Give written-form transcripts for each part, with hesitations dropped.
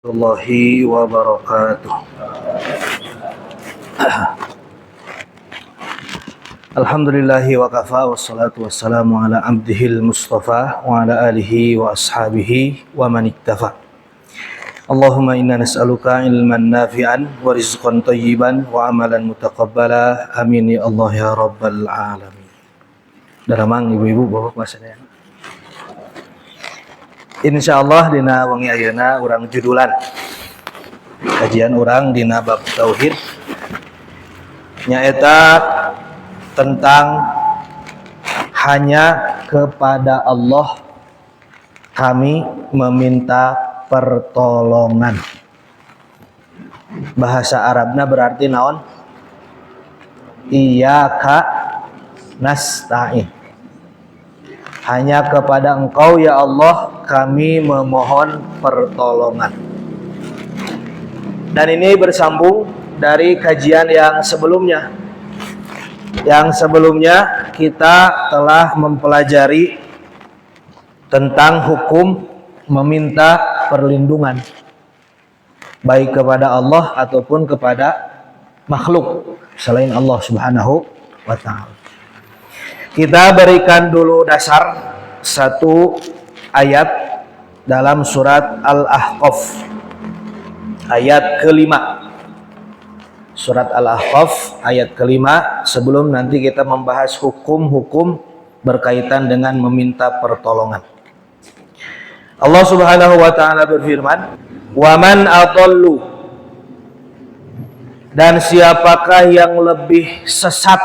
Warahmatullahi wabarakatuh. Alhamdulillahi wa kafa, wassalatu wassalamu ala abdihil mustafa wa ala alihi wa ashabihi wa man iktafa. Allahumma inna nas'aluka ilman nafi'an wa rizqan tayyiban wa amalan mutaqabbala. Amin ya Allah ya rabbal alamin. Daramang ibu-ibu bapak bahasanya. Insyaallah dina wengi ayeuna urang judulan kajian urang dina bab tauhid nyaeta tentang hanya kepada Allah kami meminta pertolongan. Bahasa Arabna berarti naon? Iyyaka nasta'in. Hanya kepada Engkau ya Allah kami memohon pertolongan. Dan ini bersambung dari kajian yang sebelumnya. Yang sebelumnya kita telah mempelajari tentang hukum meminta perlindungan baik kepada Allah ataupun kepada makhluk selain Allah Subhanahu wa ta'ala. Kita berikan dulu dasar satu ayat dalam surat Al-Ahqaf ayat kelima. Surat Al-Ahqaf ayat kelima, sebelum nanti kita membahas hukum-hukum berkaitan dengan meminta pertolongan. Allah Subhanahu wa ta'ala berfirman, "Wa man adallu," dan siapakah yang lebih sesat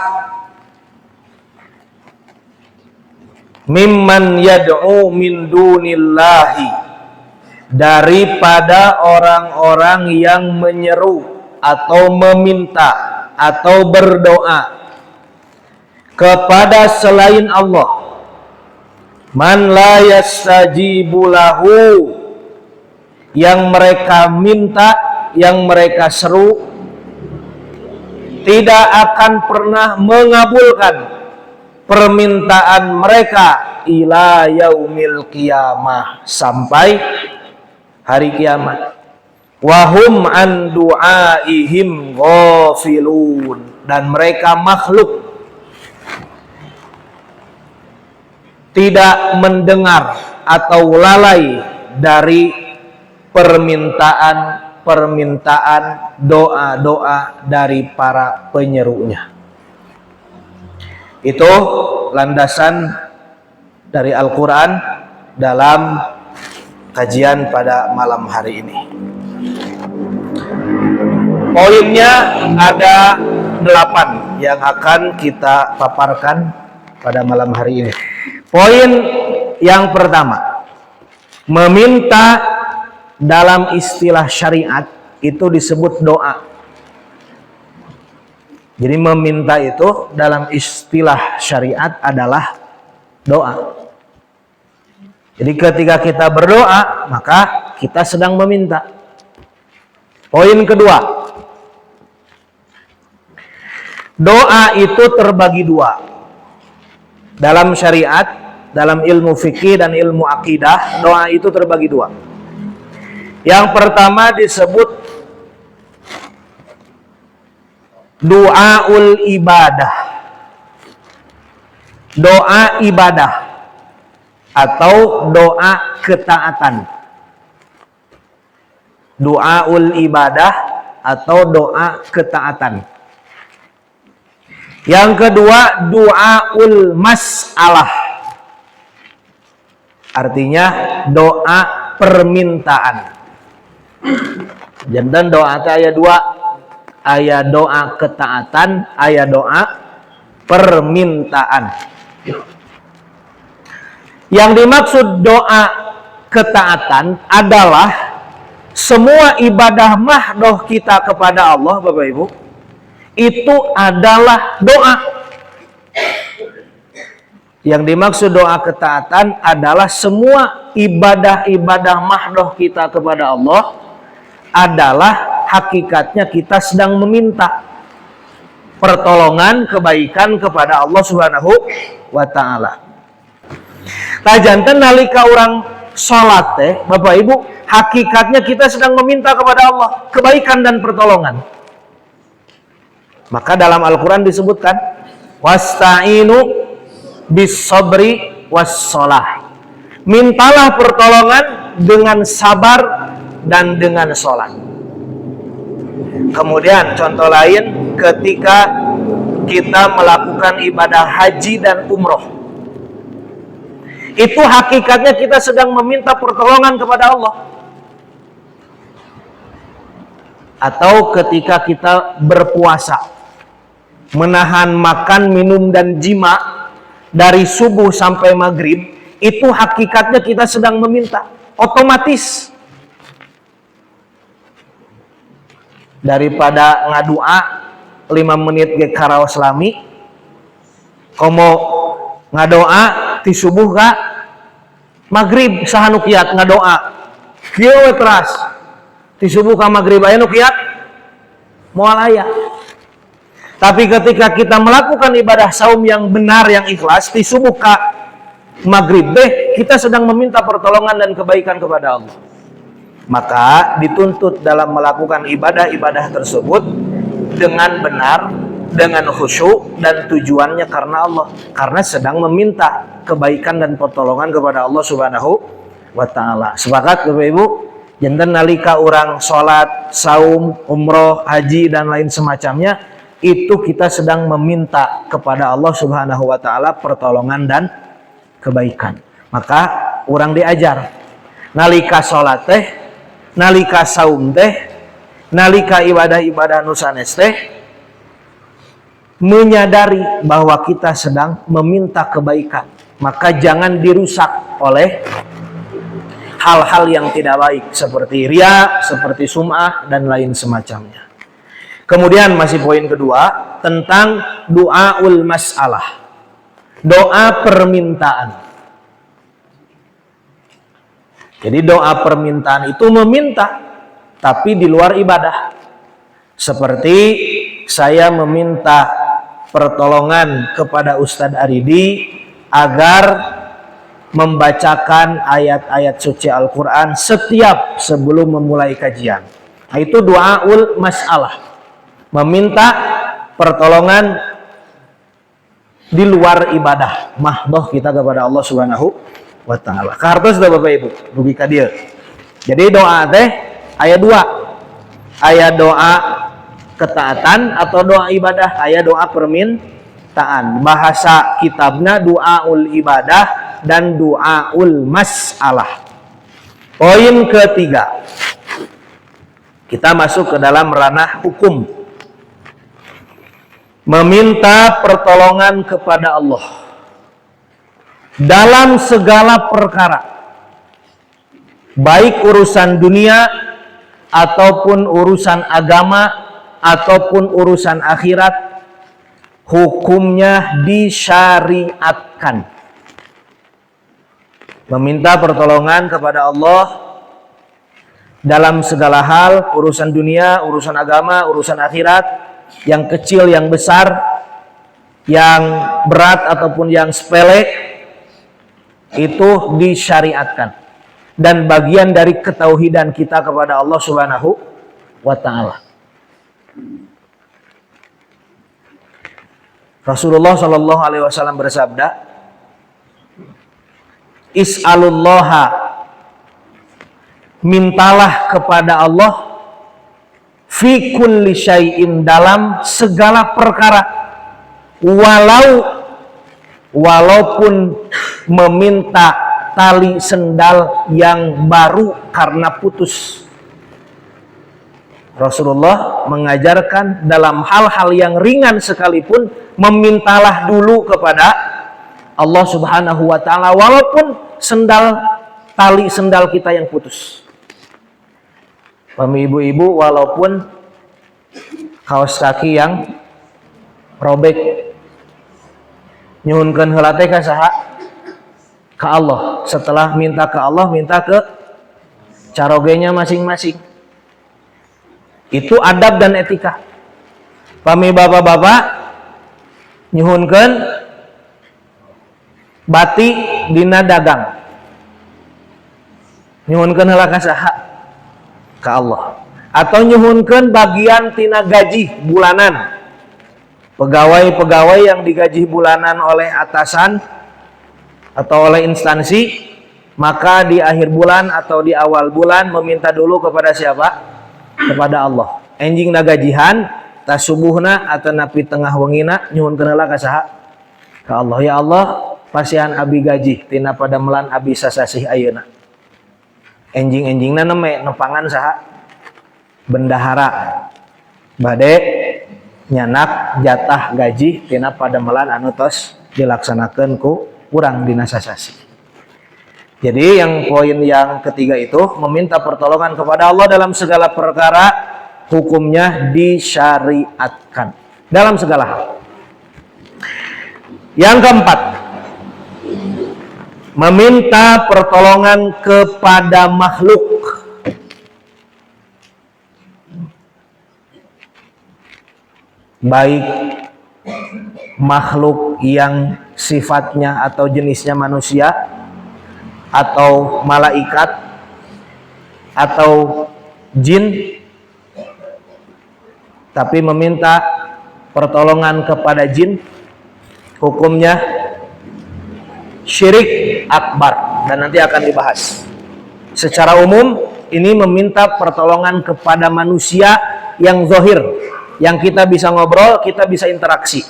mimman yad'u min dunillahi, daripada orang-orang yang menyeru atau meminta atau berdoa kepada selain Allah, man la yastajibu lahu, yang mereka minta, yang mereka seru tidak akan pernah mengabulkan permintaan mereka ila yaumil qiyamah, sampai hari kiamat. Wahum an du'aihim ghafilun, dan mereka makhluk tidak mendengar atau lalai dari permintaan doa-doa dari para penyerunya. Itu landasan dari Al-Quran dalam kajian pada malam hari ini. Poinnya ada 8 yang akan kita paparkan pada malam hari ini. Poin yang pertama, meminta dalam istilah syariat itu disebut doa. Jadi meminta itu dalam istilah syariat adalah doa. Jadi ketika kita berdoa, maka kita sedang meminta. Poin kedua, doa itu terbagi dua. Dalam syariat, dalam ilmu fikih dan ilmu akidah, doa itu terbagi dua. Yang pertama disebut doaul ibadah, doa ibadah atau doa ketaatan. Doaul ibadah atau doa ketaatan. Yang kedua doaul mas'alah, artinya doa permintaan. Jantan doa aya dua, aya doa ketaatan, aya doa permintaan. Yang dimaksud doa ketaatan adalah semua ibadah mahdoh kita kepada Allah, Bapak Ibu, itu adalah doa. Yang dimaksud doa ketaatan adalah semua ibadah-ibadah mahdoh kita kepada Allah adalah hakikatnya kita sedang meminta pertolongan kebaikan kepada Allah Subhanahu wa ta'ala. Tajanten nalika orang salat teh, Bapak Ibu, hakikatnya kita sedang meminta kepada Allah kebaikan dan pertolongan. Maka dalam Al-Quran disebutkan, wasta'inu bis sabri was shalah. Mintalah pertolongan dengan sabar dan dengan sholat. Kemudian contoh lain ketika kita melakukan ibadah haji dan umroh, itu hakikatnya kita sedang meminta pertolongan kepada Allah. Atau ketika kita berpuasa, menahan makan, minum, dan jima dari subuh sampai maghrib, itu hakikatnya kita sedang meminta. Otomatis daripada ngadua 5 menit ge karaos lami, komo ngadoa ti subuh ka maghrib sahanu kiat ngadoa kieu we teras ti subuh ka maghrib aya nu kiat moal aya. Tapi ketika kita melakukan ibadah saum yang benar, yang ikhlas, ti subuh ka maghrib deh kita sedang meminta pertolongan dan kebaikan kepada Allah. Maka dituntut dalam melakukan ibadah-ibadah tersebut dengan benar, dengan khusyuk, dan tujuannya karena Allah, karena sedang meminta kebaikan dan pertolongan kepada Allah Subhanahu wa Ta'ala. Sepakat Bapak Ibu? Janten nalika orang sholat, saum, umroh, haji, dan lain semacamnya, itu kita sedang meminta kepada Allah Subhanahu wa Ta'ala pertolongan dan kebaikan. Maka orang diajar nalika sholat teh, nalika saum teh, nalika ibadah-ibadah nu sanes teh, menyadari bahwa kita sedang meminta kebaikan. Maka jangan dirusak oleh hal-hal yang tidak baik seperti riya, seperti sum'ah, dan lain semacamnya. Kemudian masih poin kedua tentang doaul mas'alah, doa permintaan. Jadi doa permintaan itu meminta, tapi di luar ibadah. Seperti saya meminta pertolongan kepada Ustadz Aridi agar membacakan ayat-ayat suci Al-Quran setiap sebelum memulai kajian. Nah, itu doaul mas'alah, meminta pertolongan di luar ibadah, mahdoh kita kepada Allah Subhanahu wa Ta'ala. Kartos dah Bapak Ibu, rugi ka dieu. Jadi doa teh aya dua, aya doa ketaatan atau doa ibadah, aya doa permintaan. Bahasa kitabnya doaul ibadah dan doaul mas'alah. Poin ketiga, kita masuk ke dalam ranah hukum, meminta pertolongan kepada Allah dalam segala perkara, baik urusan dunia ataupun urusan agama ataupun urusan akhirat, hukumnya disyariatkan. Meminta pertolongan kepada Allah dalam segala hal, urusan dunia, urusan agama, urusan akhirat, yang kecil, yang besar, yang berat ataupun yang sepele, itu disyariatkan dan bagian dari ketauhidan kita kepada Allah Subhanahu wa Ta'ala. Rasulullah Shallallahu Alaihi Wasallam bersabda, Is'alullaha, mintalah kepada Allah, fi kulli syai'in, dalam segala perkara, walaupun meminta tali sendal yang baru karena putus. Rasulullah mengajarkan dalam hal-hal yang ringan sekalipun, memintalah dulu kepada Allah Subhanahu wa Ta'ala walaupun tali sendal kita yang putus. Ibu-ibu, walaupun kaos kaki yang robek, nyuhunkeun heula teh ka saha? Ka Allah. Setelah minta ke Allah, minta ke carogenya masing-masing. Itu adab dan etika. Pami bapak-bapak nyuhunkeun bati dina dagang. Nyuhunkeun heula ka saha? Ka Allah. Atau nyuhunkeun bagian tina gaji bulanan. Pegawai-pegawai yang digaji bulanan oleh atasan atau oleh instansi, maka di akhir bulan atau di awal bulan meminta dulu kepada siapa? Kepada Allah. Enjing na gajihan tas subuhna atau napi tengah wengina nyuhunkeun heula ka saha? Ka Allah. Ya Allah, pasihan abi gaji tina padamelan abi sasasih ayeuna. Enjing-enjingna nempangan saha? Bendahara. Bade nyanak jatah gaji tina padamelan anu tos dilaksanakeun ku urang dina sasasi. Jadi yang poin yang ketiga itu meminta pertolongan kepada Allah dalam segala perkara, hukumnya disyariatkan dalam segala hal. Yang keempat, meminta pertolongan kepada makhluk. Baik makhluk yang sifatnya atau jenisnya manusia, atau malaikat, atau jin, tapi meminta pertolongan kepada jin, hukumnya syirik akbar, dan nanti akan dibahas. Secara umum ini meminta pertolongan kepada manusia yang zahir, yang kita bisa ngobrol, kita bisa interaksi.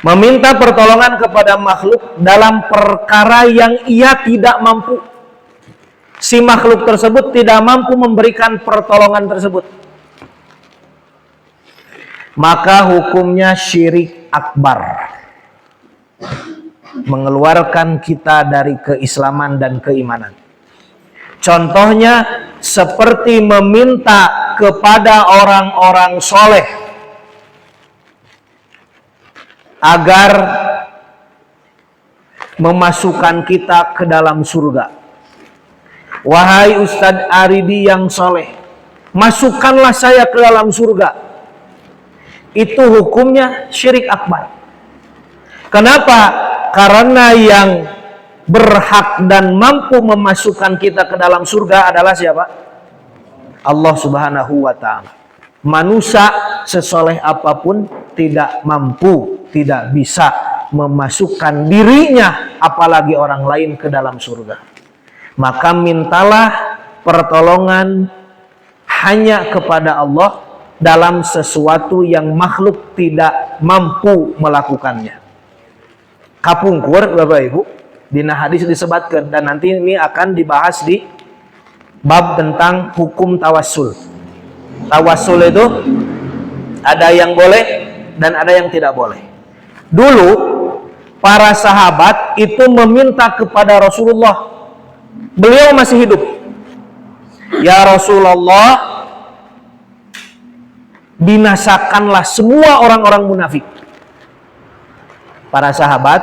Meminta pertolongan kepada makhluk dalam perkara yang ia tidak mampu. Si makhluk tersebut tidak mampu memberikan pertolongan tersebut. Maka hukumnya syirik akbar. Mengeluarkan kita dari keislaman dan keimanan. Contohnya seperti meminta kepada orang-orang soleh agar memasukkan kita ke dalam surga. Wahai Ustadz Aridi yang soleh, masukkanlah saya ke dalam surga. Itu hukumnya syirik akbar. Kenapa? Karena yang berhak dan mampu memasukkan kita ke dalam surga adalah siapa? Allah Subhanahu wa ta'ala. Manusia sesoleh apapun tidak mampu, tidak bisa memasukkan dirinya, apalagi orang lain, ke dalam surga. Maka mintalah pertolongan hanya kepada Allah dalam sesuatu yang makhluk tidak mampu melakukannya. Kapungkur Bapak Ibu, dina hadis disebutkan, dan nanti ini akan dibahas di bab tentang hukum tawassul. Tawassul itu ada yang boleh dan ada yang tidak boleh. Dulu para sahabat itu meminta kepada Rasulullah. Beliau masih hidup. Ya Rasulullah, binasakanlah semua orang-orang munafik. Para sahabat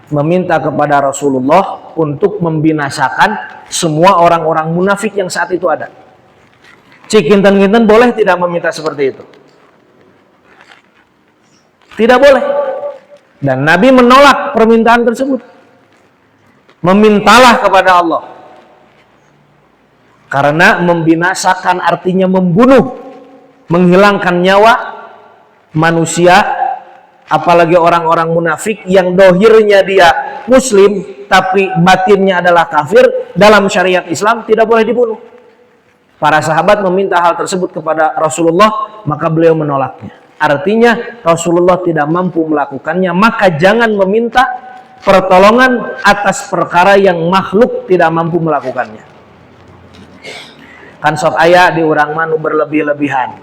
meminta kepada Rasulullah untuk membinasakan semua orang-orang munafik yang saat itu ada. Cikinten-kinten boleh tidak meminta seperti itu? Tidak boleh. Dan Nabi menolak permintaan tersebut. Memintalah kepada Allah. Karena membinasakan artinya membunuh, menghilangkan nyawa manusia, apalagi orang-orang munafik yang dohirnya dia muslim tapi batinnya adalah kafir. Dalam syariat Islam tidak boleh dibunuh. Para sahabat meminta hal tersebut kepada Rasulullah, maka beliau menolaknya. Artinya Rasulullah tidak mampu melakukannya, maka jangan meminta pertolongan atas perkara yang makhluk tidak mampu melakukannya. Kan sok aya di urang manu berlebih-lebihan.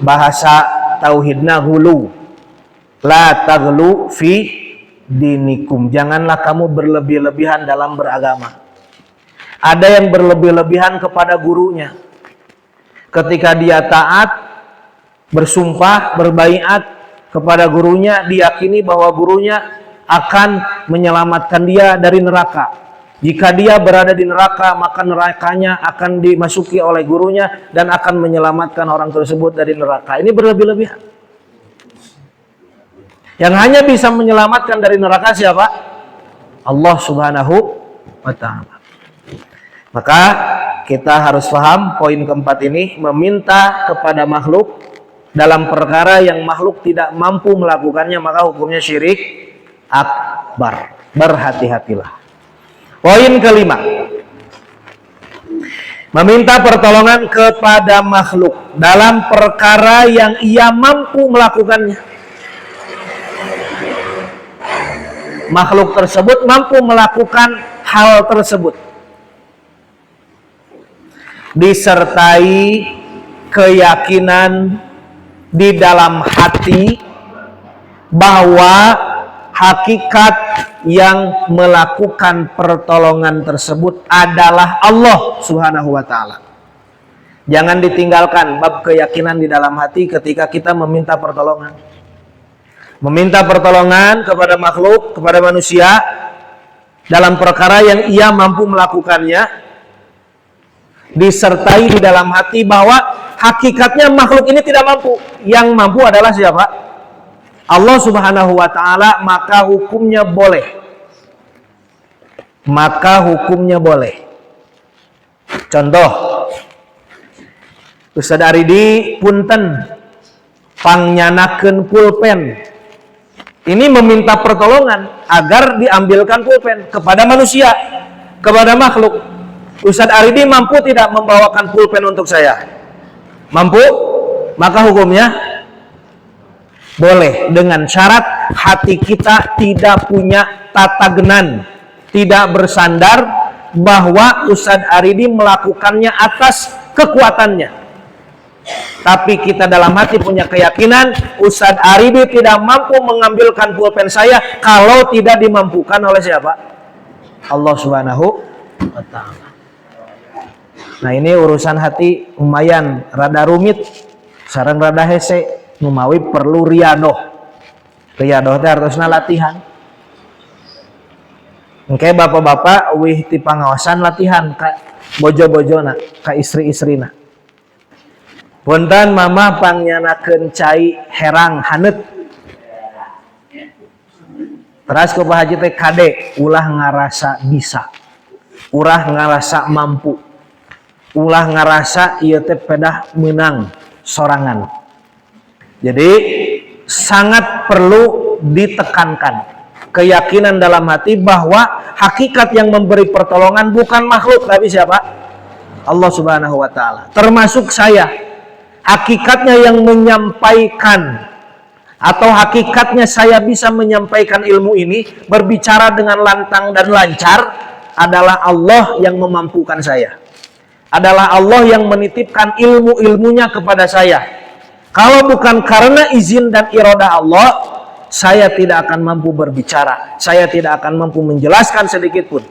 Bahasa tauhidna hulu. La taghlu fi dinikum. Janganlah kamu berlebih-lebihan dalam beragama. Ada yang berlebih-lebihan kepada gurunya. Ketika dia taat, bersumpah, berbaiat kepada gurunya, diyakini bahwa gurunya akan menyelamatkan dia dari neraka. Jika dia berada di neraka, maka nerakanya akan dimasuki oleh gurunya dan akan menyelamatkan orang tersebut dari neraka. Ini berlebih-lebihan. Yang hanya bisa menyelamatkan dari neraka siapa? Allah Subhanahu wa ta'ala. Maka kita harus paham poin keempat ini, meminta kepada makhluk dalam perkara yang makhluk tidak mampu melakukannya maka hukumnya syirik akbar. Berhati-hatilah. Poin kelima, meminta pertolongan kepada makhluk dalam perkara yang ia mampu melakukannya. Makhluk tersebut mampu melakukan hal tersebut, disertai keyakinan di dalam hati bahwa hakikat yang melakukan pertolongan tersebut adalah Allah Subhanahu wa ta'ala. Jangan ditinggalkan bab keyakinan di dalam hati ketika kita meminta pertolongan. Meminta pertolongan kepada makhluk, kepada manusia dalam perkara yang ia mampu melakukannya, disertai di dalam hati bahwa hakikatnya makhluk ini tidak mampu. Yang mampu adalah siapa? Allah Subhanahu wa ta'ala, maka hukumnya boleh. Maka hukumnya boleh. Contoh, Ustaz Aridi punten pangyanakeun pulpen. Ini meminta pertolongan agar diambilkan pulpen kepada manusia, kepada makhluk. Ustaz Aridi mampu tidak membawakan pulpen untuk saya? Mampu? Maka hukumnya boleh, dengan syarat hati kita tidak punya tatagenan, tidak bersandar bahwa Ustaz Aridi melakukannya atas kekuatannya. Tapi kita dalam hati punya keyakinan Ustaz Aridi tidak mampu mengambilkan pulpen saya kalau tidak dimampukan oleh siapa? Allah Subhanahu wa ta'ala. Nah, ini urusan hati lumayan rada rumit, sareng rada hese, numawi perlu riadoh. Riadoh teh harusna latihan. Engke bapak-bapak wih ti pangawasan latihan ka bojo-bojona, ka istri-istrina. Punten mama pangyanakeun cai herang haneut. Teras ku Pak Haji teh kade ulah ngarasa bisa. Ulah ngarasa mampu. Ulah ngarasa ieu teh pedah menang sorangan. Jadi sangat perlu ditekankan keyakinan dalam hati bahwa hakikat yang memberi pertolongan bukan makhluk tapi siapa? Allah Subhanahu wa ta'ala. Termasuk saya. Hakikatnya yang menyampaikan atau hakikatnya saya bisa menyampaikan ilmu ini, berbicara dengan lantang dan lancar adalah Allah yang memampukan saya. Adalah Allah yang menitipkan ilmu-ilmunya kepada saya. Kalau bukan karena izin dan iradah Allah, saya tidak akan mampu berbicara. Saya tidak akan mampu menjelaskan sedikit pun.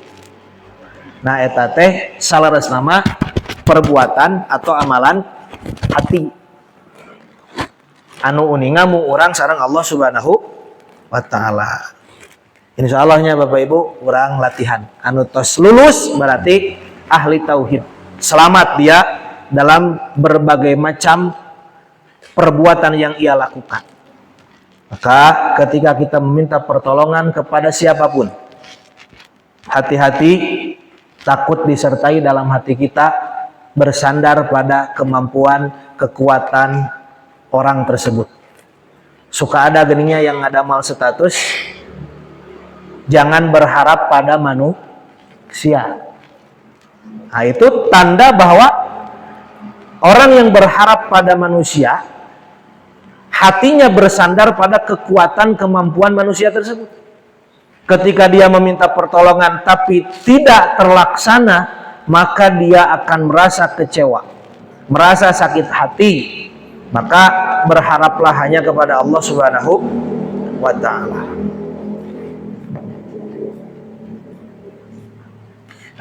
Nah, eta teh salaresna perbuatan atau amalan hati. Anu uninga mu urang sareng Allah Subhanahu wa ta'ala. Insyaallah Bapak Ibu urang latihan. Anu tos lulus berarti ahli tauhid. Selamat dia dalam berbagai macam perbuatan yang ia lakukan. Maka ketika kita meminta pertolongan kepada siapapun, hati-hati, takut disertai dalam hati kita bersandar pada kemampuan, kekuatan orang tersebut. Suka ada geningnya yang ada mal status, jangan berharap pada manusia. Nah, itu tanda bahwa orang yang berharap pada manusia, hatinya bersandar pada kekuatan kemampuan manusia tersebut. Ketika dia meminta pertolongan tapi tidak terlaksana, maka dia akan merasa kecewa, merasa sakit hati. Maka berharaplah hanya kepada Allah Subhanahu wa ta'ala.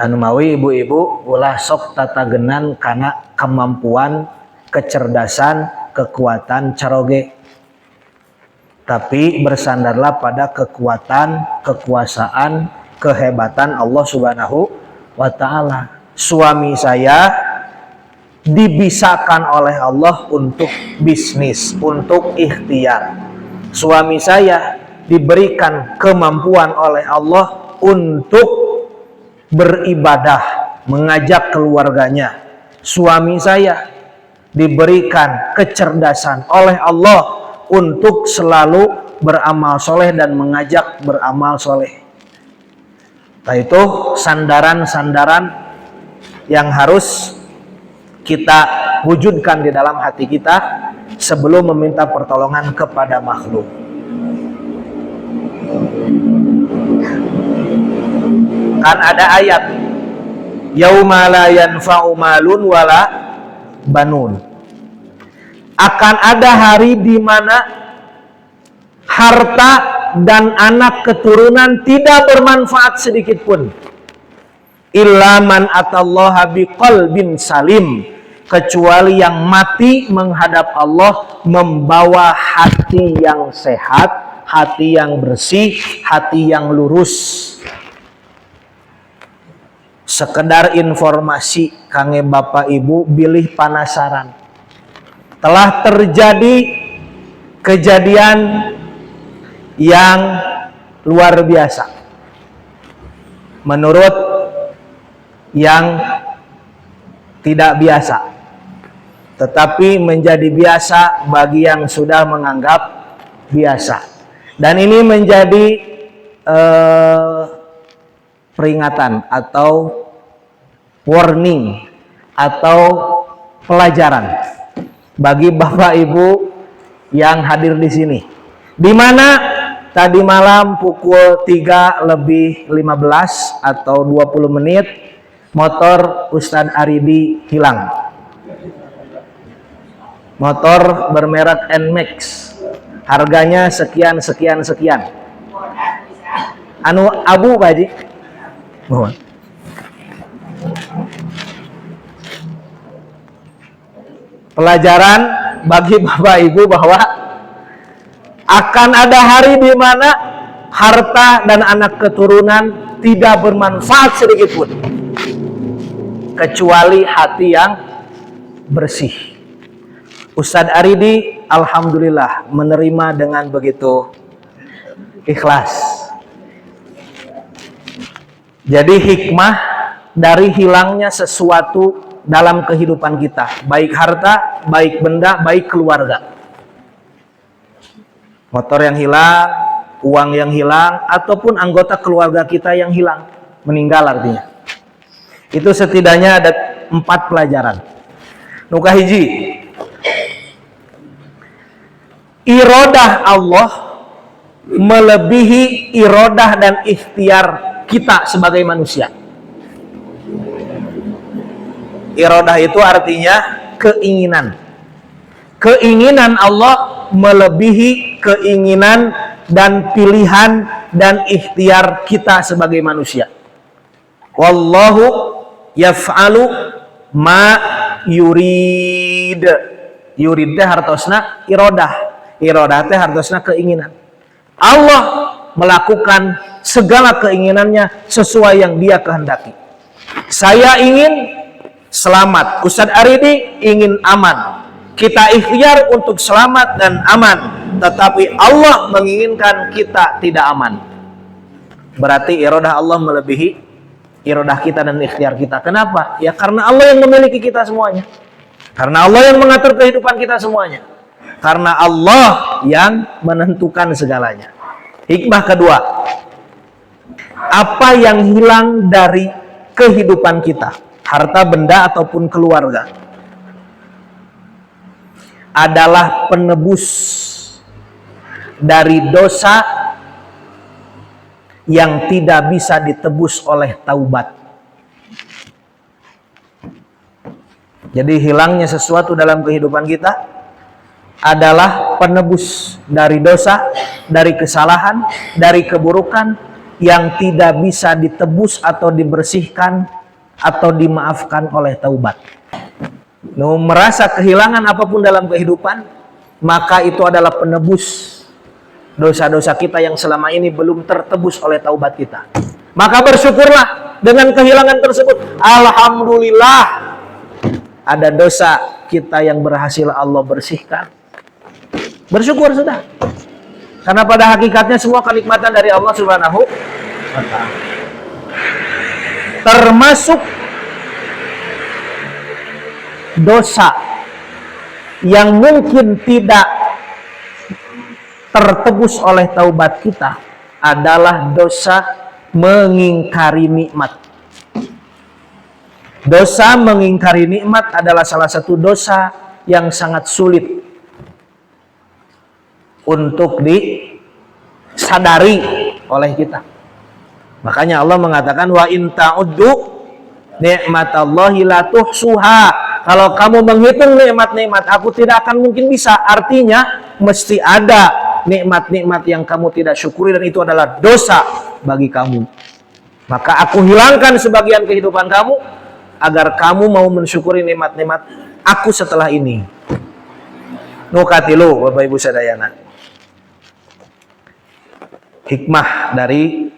Anu mawi ibu-ibu ulah sok tatagenan karena kemampuan, kecerdasan, kekuatan caroge. Tapi bersandarlah pada kekuatan, kekuasaan, kehebatan Allah Subhanahu wa ta'ala. Suami saya dibisakan oleh Allah untuk bisnis, untuk ikhtiar. Suami saya diberikan kemampuan oleh Allah untuk beribadah mengajak keluarganya. Suami saya diberikan kecerdasan oleh Allah untuk selalu beramal soleh dan mengajak beramal soleh. Nah, itu sandaran-sandaran yang harus kita wujudkan di dalam hati kita sebelum meminta pertolongan kepada makhluk. Kan ada ayat, yauma la yanfa'u malun wala banun. Akan ada hari di mana harta dan anak keturunan tidak bermanfaat sedikit pun. Illa man atallaha biqalbin salim, kecuali yang mati menghadap Allah membawa hati yang sehat, hati yang bersih, hati yang lurus. Sekedar informasi kangge Bapak Ibu bilih panasaran. Telah terjadi kejadian yang luar biasa. Menurut yang tidak biasa. Tetapi menjadi biasa bagi yang sudah menganggap biasa. Dan ini menjadi peringatan atau warning atau pelajaran bagi Bapak Ibu yang hadir di sini. Di mana tadi malam pukul 3:15 atau 20 menit motor Ustadz Aridi hilang. Motor bermerek NMAX. Harganya sekian. Anu abu Pak Haji. Mohon. Pelajaran bagi Bapak Ibu bahwa akan ada hari di mana harta dan anak keturunan tidak bermanfaat sedikit pun kecuali hati yang bersih. Ustadz Aridi alhamdulillah menerima dengan begitu ikhlas. Jadi hikmah dari hilangnya sesuatu dalam kehidupan kita, baik harta, baik benda, baik keluarga. Motor yang hilang, uang yang hilang, ataupun anggota keluarga kita yang hilang, meninggal artinya. Itu setidaknya ada 4 pelajaran. Nuka hiji, iradah Allah melebihi iradah dan ikhtiar kita sebagai manusia. Iradah itu artinya keinginan. Keinginan Allah melebihi keinginan dan pilihan dan ikhtiar kita sebagai manusia. Wallahu yaf'alu ma yurid. Yurid teh hartosna iradah. Iradah teh hartosna keinginan. Allah melakukan segala keinginannya sesuai yang Dia kehendaki. Saya ingin selamat, Ustadz Aridi ingin aman. Kita ikhtiar untuk selamat dan aman, tetapi Allah menginginkan kita tidak aman. Berarti iradah Allah melebihi iradah kita dan ikhtiar kita. Kenapa? Ya karena Allah yang memiliki kita semuanya. Karena Allah yang mengatur kehidupan kita semuanya. Karena Allah yang menentukan segalanya. Hikmah kedua, apa yang hilang dari kehidupan kita, harta benda ataupun keluarga, adalah penebus dari dosa yang tidak bisa ditebus oleh taubat. Jadi hilangnya sesuatu dalam kehidupan kita adalah penebus dari dosa, dari kesalahan, dari keburukan yang tidak bisa ditebus atau dibersihkan atau dimaafkan oleh taubat. Merasa kehilangan apapun dalam kehidupan, maka itu adalah penebus dosa-dosa kita yang selama ini belum tertebus oleh taubat kita. Maka bersyukurlah dengan kehilangan tersebut. Alhamdulillah, ada dosa kita yang berhasil Allah bersihkan. Bersyukur sudah. Karena pada hakikatnya semua kenikmatan dari Allah Subhanahu wa ta'ala. Termasuk dosa yang mungkin tidak tertebus oleh taubat kita adalah dosa mengingkari nikmat. Dosa mengingkari nikmat adalah salah satu dosa yang sangat sulit untuk disadari oleh kita. Makanya Allah mengatakan wa in ta'uddu ni'matallahi la tuhsuha. Kalau kamu menghitung nikmat-nikmat aku tidak akan mungkin bisa. Artinya mesti ada nikmat-nikmat yang kamu tidak syukuri dan itu adalah dosa bagi kamu. Maka aku hilangkan sebagian kehidupan kamu agar kamu mau mensyukuri nikmat-nikmat aku setelah ini. Nukatilu Bapak Ibu sadayana. Hikmah dari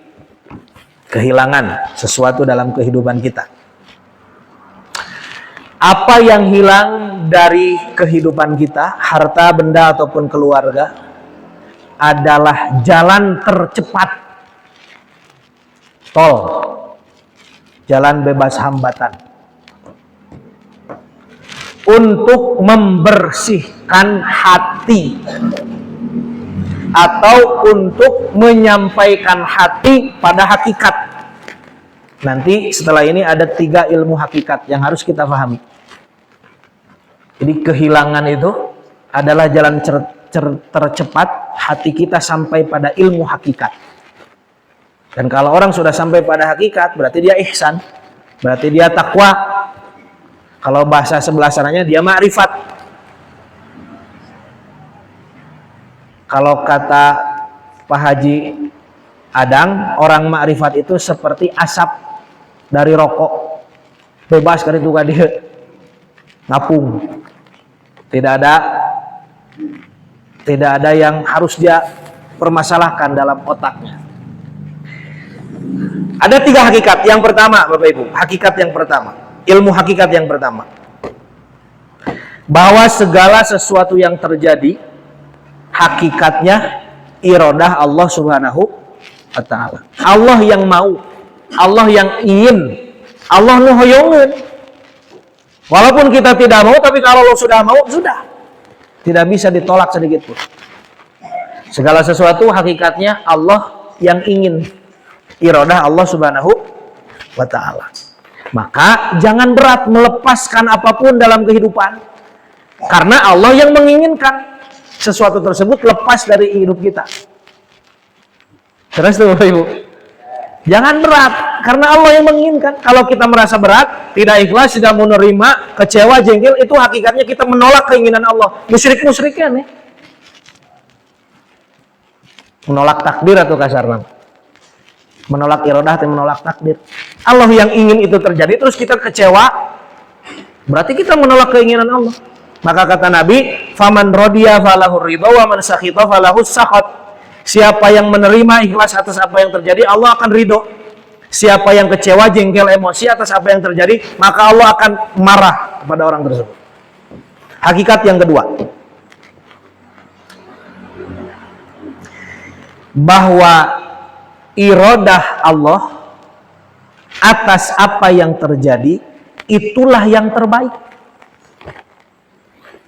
kehilangan sesuatu dalam kehidupan kita. Apa yang hilang dari kehidupan kita, harta, benda, ataupun keluarga, adalah jalan tercepat. Tol. Jalan bebas hambatan. Untuk membersihkan hati. Atau untuk menyampaikan hati pada hakikat. Nanti setelah ini ada 3 ilmu hakikat yang harus kita pahami. Jadi kehilangan itu adalah jalan tercepat hati kita sampai pada ilmu hakikat. Dan kalau orang sudah sampai pada hakikat, berarti dia ihsan, berarti dia takwa. Kalau bahasa sebelah sananya dia ma'rifat. Kalau kata Pak Haji Adang, orang ma'rifat itu seperti asap dari rokok. Bebas kan itu kan dia ngapung. Tidak ada yang harus dia permasalahkan dalam otaknya. Ada 3 hakikat. Yang pertama, Bapak Ibu, hakikat yang pertama, ilmu hakikat yang pertama, bahwa segala sesuatu yang terjadi hakikatnya iradah Allah Subhanahu wa ta'ala. Allah yang mau, Allah yang ingin, Allah nu hoyongeun. Walaupun kita tidak mau, tapi kalau Allah sudah mau, sudah. Tidak bisa ditolak sedikit pun. Segala sesuatu hakikatnya Allah yang ingin. Iradah Allah Subhanahu wa ta'ala. Maka jangan berat melepaskan apapun dalam kehidupan. Karena Allah yang menginginkan sesuatu tersebut lepas dari hidup kita. Terus tuh Bapak Ibu. Jangan berat, karena Allah yang menginginkan. Kalau kita merasa berat, tidak ikhlas, tidak menerima, kecewa, jengkel, itu hakikatnya kita menolak keinginan Allah. Musyrik-musyrik kan ya? Menolak takdir atau kasarnya. Menolak iradah atau menolak takdir. Allah yang ingin itu terjadi, terus kita kecewa, berarti kita menolak keinginan Allah. Maka kata Nabi, "Faman radiya falahu ridha wa man sakhita falahu sakhat." Siapa yang menerima ikhlas atas apa yang terjadi, Allah akan ridho. Siapa yang kecewa, jengkel, emosi atas apa yang terjadi, maka Allah akan marah kepada orang tersebut. Hakikat yang kedua, bahwa iradah Allah atas apa yang terjadi, itulah yang terbaik.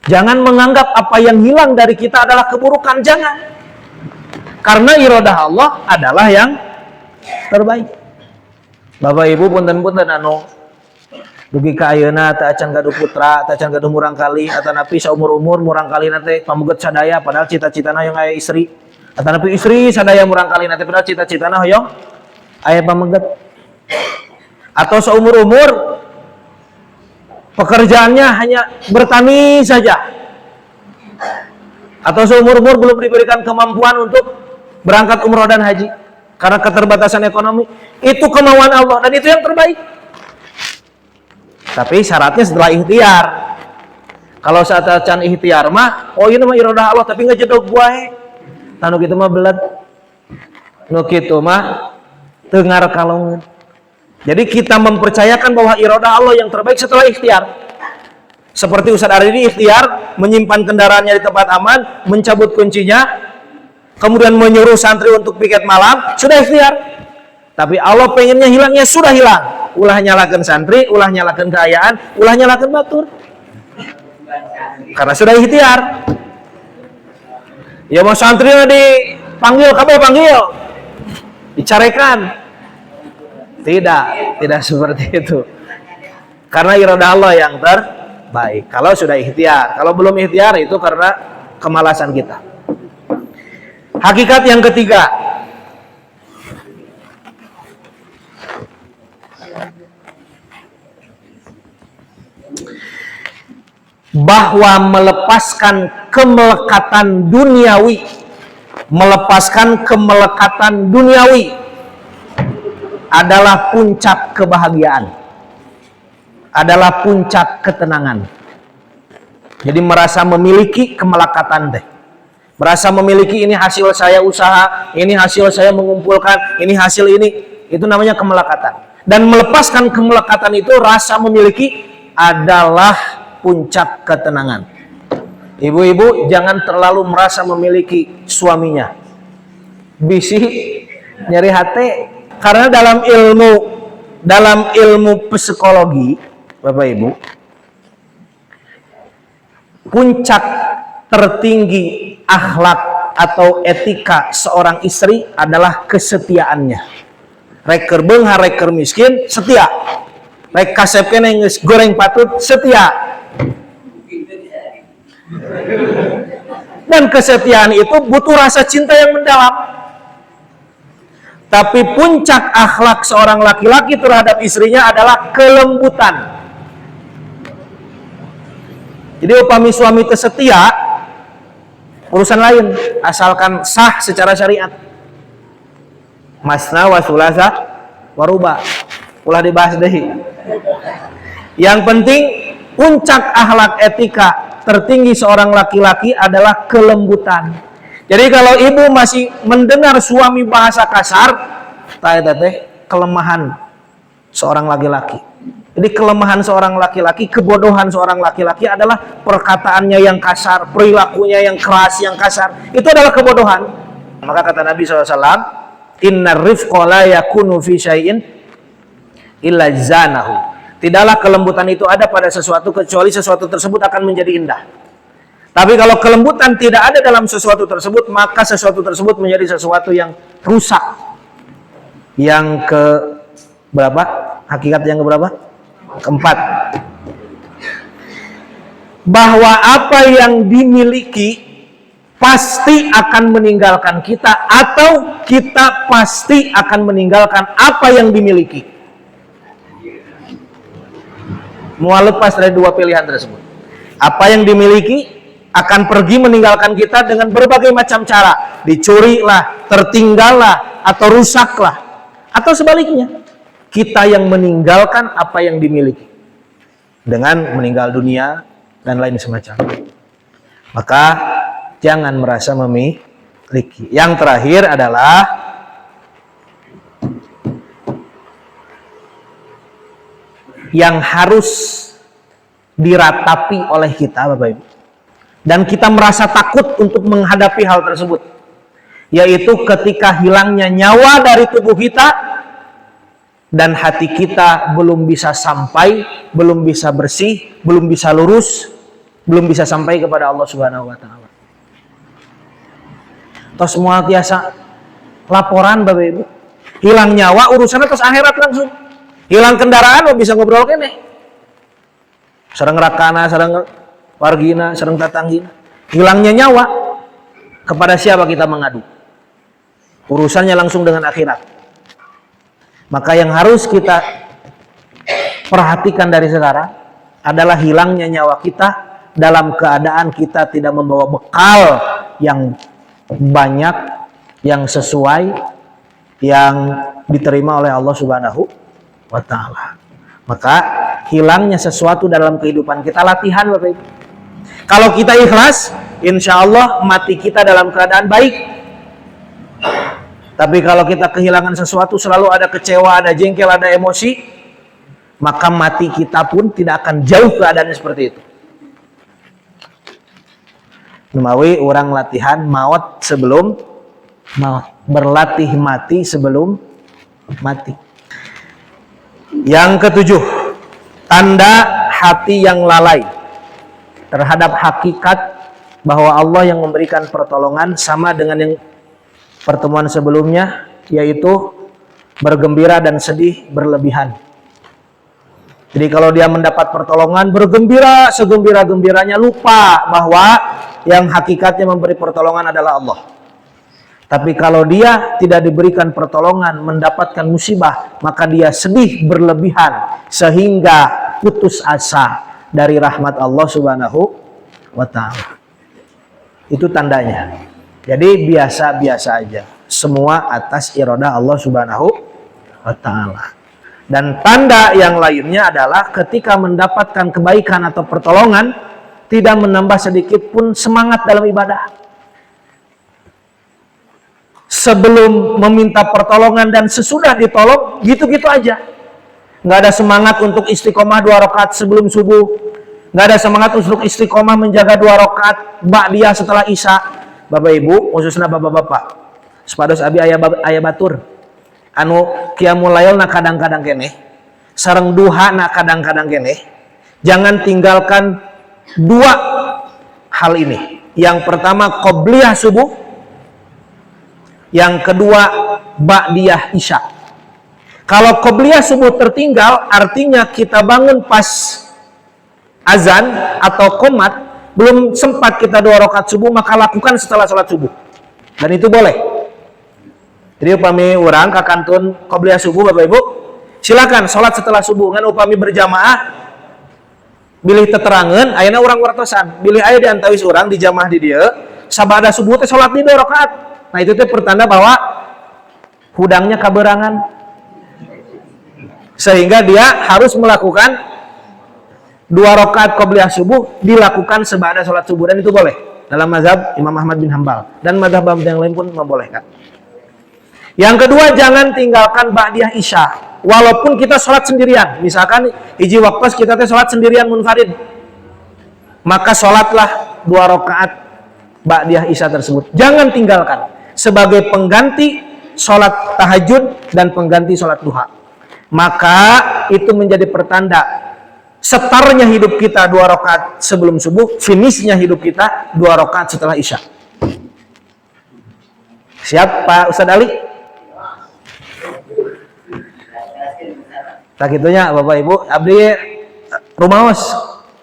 Jangan menganggap apa yang hilang dari kita adalah keburukan, jangan. Karena iradah Allah adalah yang terbaik. Bapak Ibu punten-punten anu dugi ka ayeuna teu acan gaduh putra, teu acan gaduh murang kali, atanapi saumur-umur murang kalina teh pamuget sadaya padahal cita-citana hoyong aya istri. Atanapi istri sadaya murang kalina teh padahal cita-citana hoyong aya pamuget. Atau seumur-umur pekerjaannya hanya bertani saja. Atau seumur-umur belum diberikan kemampuan untuk berangkat umroh dan haji karena keterbatasan ekonomi. Itu kemauan Allah dan itu yang terbaik. Tapi syaratnya setelah ikhtiar. Kalau saat acan ikhtiar mah, oh ini mah iradah Allah tapi ngejedog wae. Tanu kitu mah belet. Nu kitu mah teungar kalongeun. Jadi kita mempercayakan bahwa iradah Allah yang terbaik setelah ikhtiar. Seperti Ustaz Aridi ikhtiar menyimpan kendaraannya di tempat aman, mencabut kuncinya, kemudian menyuruh santri untuk piket malam, sudah ikhtiar. Tapi Allah pengennya hilangnya sudah hilang. Ulah nyalakan santri, ulah nyalakan keayaan, ulah nyalakan batur. Karena sudah ikhtiar. Ya mau santri dipanggil, kamu panggil, dicarekan. Tidak seperti itu. Karena iradah Allah yang terbaik. Kalau sudah ikhtiar, kalau belum ikhtiar itu karena kemalasan kita. Hakikat yang ketiga, bahwa melepaskan kemelekatan duniawi adalah puncak kebahagiaan, adalah puncak ketenangan. Jadi merasa memiliki kemelekatan deh, merasa memiliki ini hasil saya usaha, ini hasil saya mengumpulkan, ini hasil ini, itu namanya kemelekatan. Dan melepaskan kemelekatan itu, rasa memiliki adalah puncak ketenangan. Ibu-ibu jangan terlalu merasa memiliki suaminya, bisi nyeri hati. Karena dalam ilmu psikologi, Bapak Ibu, puncak tertinggi akhlak atau etika seorang istri adalah kesetiaannya. Rek kerbeng rek miskin setia, rek kasep kene geus goreng patut setia. Dan kesetiaan itu butuh rasa cinta yang mendalam. Tapi puncak akhlak seorang laki-laki terhadap istrinya adalah kelembutan. Jadi upami suami itu setia, urusan lain, asalkan sah secara syariat. Masna wa sulasa wa ruba. Ulah dibahas deui. Yang penting puncak akhlak etika tertinggi seorang laki-laki adalah kelembutan. Jadi kalau ibu masih mendengar suami bahasa kasar, teh kelemahan seorang laki-laki. Jadi kelemahan seorang laki-laki, kebodohan seorang laki-laki adalah perkataannya yang kasar, perilakunya yang keras, yang kasar. Itu adalah kebodohan. Maka kata Nabi SAW, inna rifqa la yakunu fi syai'in illa zanahu. Tidaklah kelembutan itu ada pada sesuatu kecuali sesuatu tersebut akan menjadi indah. Tapi kalau kelembutan tidak ada dalam sesuatu tersebut, maka sesuatu tersebut menjadi sesuatu yang rusak. Yang ke berapa? Hakikat yang ke berapa? Keempat. Bahwa apa yang dimiliki pasti akan meninggalkan kita, atau kita pasti akan meninggalkan apa yang dimiliki. Mau lepas dari dua pilihan tersebut. Apa yang dimiliki akan pergi meninggalkan kita dengan berbagai macam cara. Dicuri lah, tertinggal lah, atau rusak lah. Atau sebaliknya, kita yang meninggalkan apa yang dimiliki dengan meninggal dunia dan lain semacam. Maka jangan merasa memiliki. Yang terakhir adalah yang harus diratapi oleh kita, Bapak Ibu, dan kita merasa takut untuk menghadapi hal tersebut, yaitu ketika hilangnya nyawa dari tubuh kita dan hati kita belum bisa sampai, belum bisa bersih, belum bisa lurus, belum bisa sampai kepada Allah Subhanahu wa taala. Terus semua biasa laporan, Bapak Ibu, hilang nyawa urusannya terus akhirat langsung. Hilang kendaraan bisa ngobrol kene. Sareng rakana, sareng wargina, sareng tatanggina. Hilangnya nyawa, kepada siapa kita mengadu? Urusannya langsung dengan akhirat. Maka yang harus kita perhatikan dari sekarang adalah hilangnya nyawa kita dalam keadaan kita tidak membawa bekal yang banyak, yang sesuai, yang diterima oleh Allah Subhanahu wa ta'ala. Maka hilangnya sesuatu dalam kehidupan kita latihan, Bapak Ibu. Kalau kita ikhlas, insya Allah mati kita dalam keadaan baik. Tapi kalau kita kehilangan sesuatu, selalu ada kecewa, ada jengkel, ada emosi, maka mati kita pun tidak akan jauh keadaannya seperti itu. Nemawi orang latihan maut sebelum maut, berlatih mati sebelum mati. Yang ketujuh, tanda hati yang lalai. terhadap hakikat bahwa Allah yang memberikan pertolongan sama dengan yang pertemuan sebelumnya, yaitu bergembira dan sedih berlebihan. Jadi kalau dia mendapat pertolongan bergembira segembira-gembiranya, lupa bahwa yang hakikatnya memberi pertolongan adalah Allah. Tapi kalau dia tidak diberikan pertolongan, mendapatkan musibah, maka dia sedih berlebihan sehingga putus asa dari rahmat Allah Subhanahu wa ta'ala. Itu tandanya. Jadi biasa-biasa aja. Semua atas iradah Allah Subhanahu wa ta'ala. Dan tanda yang lainnya adalah ketika mendapatkan kebaikan atau pertolongan, tidak menambah sedikit pun semangat dalam ibadah. Sebelum meminta pertolongan dan sesudah ditolong, gitu-gitu aja. Nggak ada semangat untuk istiqomah 2 rakaat sebelum subuh. Nggak ada semangat untuk istiqomah menjaga 2 rakaat ba'diyah setelah isya. Bapak Ibu, khususnya bapak-bapak, sepados abi aya batur anu qiyamul lail na kadang-kadang keneh, sareng duha na kadang-kadang keneh. Jangan tinggalkan 2 hal ini. Yang pertama qobliyah subuh, yang kedua ba'diyah isya. Kalau qobliyah subuh tertinggal, artinya kita bangun pas azan atau qomat, belum sempat kita 2 rakaat subuh, maka lakukan setelah sholat subuh. Dan itu boleh. Jadi upami orang kakantun qobliyah subuh, Bapak Ibu, silakan sholat setelah subuh. Ngan upami berjamaah, bilih teterangan, ayeuna orang wartosan, bilih aya di antawis orang di jamaah di dia, sabada subuh teh sholat di 2 rakaat. Nah itu teh pertanda bahwa hudangnya kaberangan, sehingga dia harus melakukan 2 rakaat qobliyah subuh dilakukan sebada sholat subuh, dan itu boleh dalam mazhab Imam Ahmad bin Hambal, dan mazhab yang lain pun membolehkan. Yang kedua, jangan tinggalkan ba'diyah isya walaupun kita sholat sendirian. Misalkan hiji waktu kita teh sholat sendirian munfarid, maka sholatlah 2 rakaat ba'diyah isya tersebut, jangan tinggalkan sebagai pengganti sholat tahajud dan pengganti sholat duha. Maka itu menjadi pertanda setarnya hidup kita 2 rakaat sebelum subuh, finishnya hidup kita 2 rakaat setelah isya. Siap Pak Ustadz Ali? Tak gitunya Bapak Ibu, abdi rumaos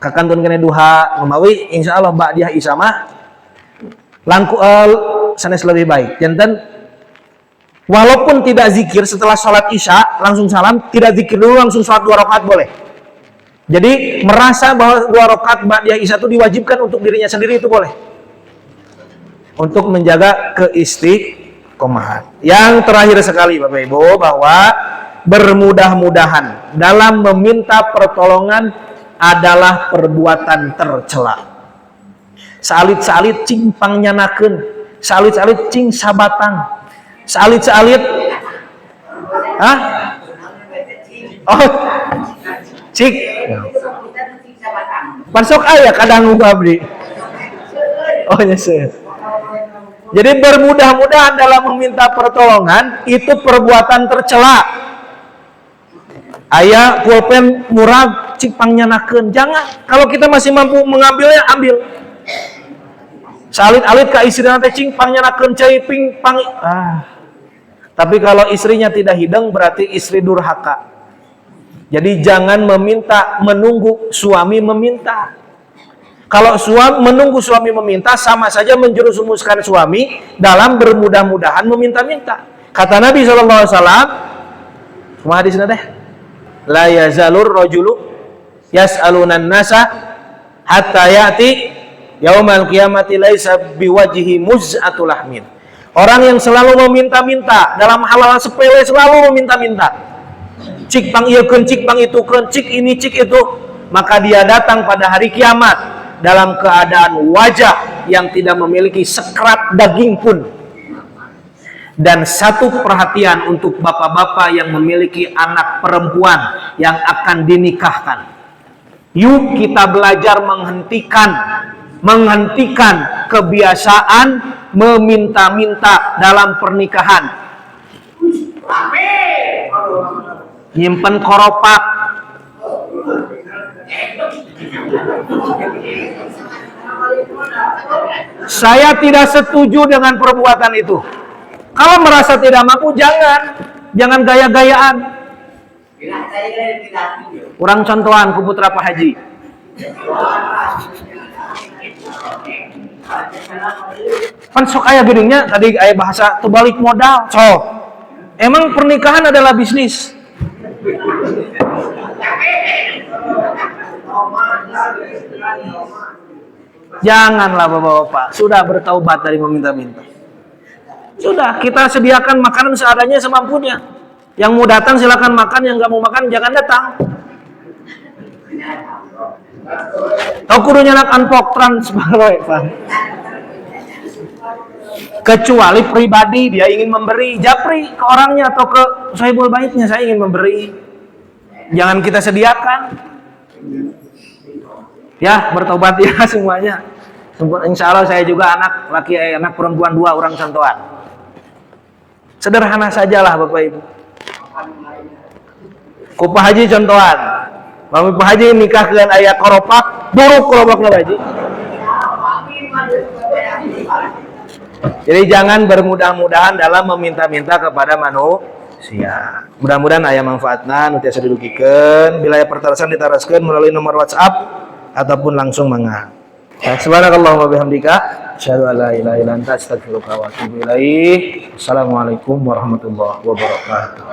kakantun kene duha rumawi, insyaallah ba'diyah isya mah langku sanes lebih baik. Janten walaupun tidak zikir setelah sholat isya langsung salam, tidak zikir dulu langsung sholat 2 rakaat boleh. Jadi merasa bahwa 2 rakaat ba'diyah isya itu diwajibkan untuk dirinya sendiri, itu boleh. Untuk menjaga keistiqomahan. Yang terakhir sekali Bapak Ibu, bahwa bermudah-mudahan dalam meminta pertolongan adalah perbuatan tercela. Salit-salit cing pangyanakeun, salit-salit cing sabatang, salit-salit oh cik pansok aya kadang abdi. Oh nyesel. Jadi bermudah-mudahan dalam meminta pertolongan itu perbuatan tercela. Aya pulpen murah cik pangyanakeun, jangan. Kalau kita masih mampu mengambilnya, ambil. Salit-alit ka istrina teh cing pangyanakeun cai ping pang. Tapi kalau istrinya tidak hidang berarti istri durhaka. Jadi jangan meminta menunggu suami meminta. Kalau menunggu suami meminta, sama saja menjerumuskan suami dalam bermudah-mudahan meminta-minta. Kata Nabi SAW, semua hadisnya teh, la yazalur rajulu yas'alunan nasa hatta ya'ti yaumal qiyamati laisa biwajhi muz'atul lahmin. Orang yang selalu meminta-minta dalam hal-hal sepele, selalu meminta-minta, cik pang ieukeun, cik pang itukeun, cik ini, cik itu, maka dia datang pada hari kiamat dalam keadaan wajah yang tidak memiliki sekerat daging pun. Dan satu perhatian untuk bapak-bapak yang memiliki anak perempuan yang akan dinikahkan. Yuk kita belajar menghentikan kebiasaan meminta-minta dalam pernikahan. Nyimpen koropak, Saya tidak setuju dengan perbuatan itu. Kalau merasa tidak mampu, jangan gaya-gayaan. Kurang contohan ku putra Pak Haji. Kan sok aya gedengnya tadi aya bahasa terbalik modal. Sok. Emang pernikahan adalah bisnis. Janganlah Bapak-bapak, sudah bertaubat dari meminta-minta. Sudah, kita sediakan makanan seadanya semampunya. Yang mau datang silakan makan, yang nggak mau makan jangan datang. Tahu kudu nyalakan transfer, Pak. Kecuali pribadi dia ingin memberi, japri ke orangnya atau ke sahibul baitnya, saya ingin memberi. Jangan kita sediakan. Ya, bertobat ya semuanya. Insya Allah saya juga anak laki anak perempuan 2 orang contohan. Sederhana sajalah Bapak Ibu. Ku Pak Haji contohan. Mami Pak Haji nikah dengan ayah koropak, duruk korobaknya Pak Haji. Jadi jangan bermudah-mudahan dalam meminta-minta kepada manusia. Mudah-mudahan aya manfaatna nu tiasa didugikeun. Bila aya pertarasan ditaraskeun melalui nomor WhatsApp ataupun langsung mangga. Subhanakallahumma bihamdika asyhadu an la ilaha illa anta astaghfiruka wa atubu ilaik. Assalamualaikum warahmatullahi wabarakatuh.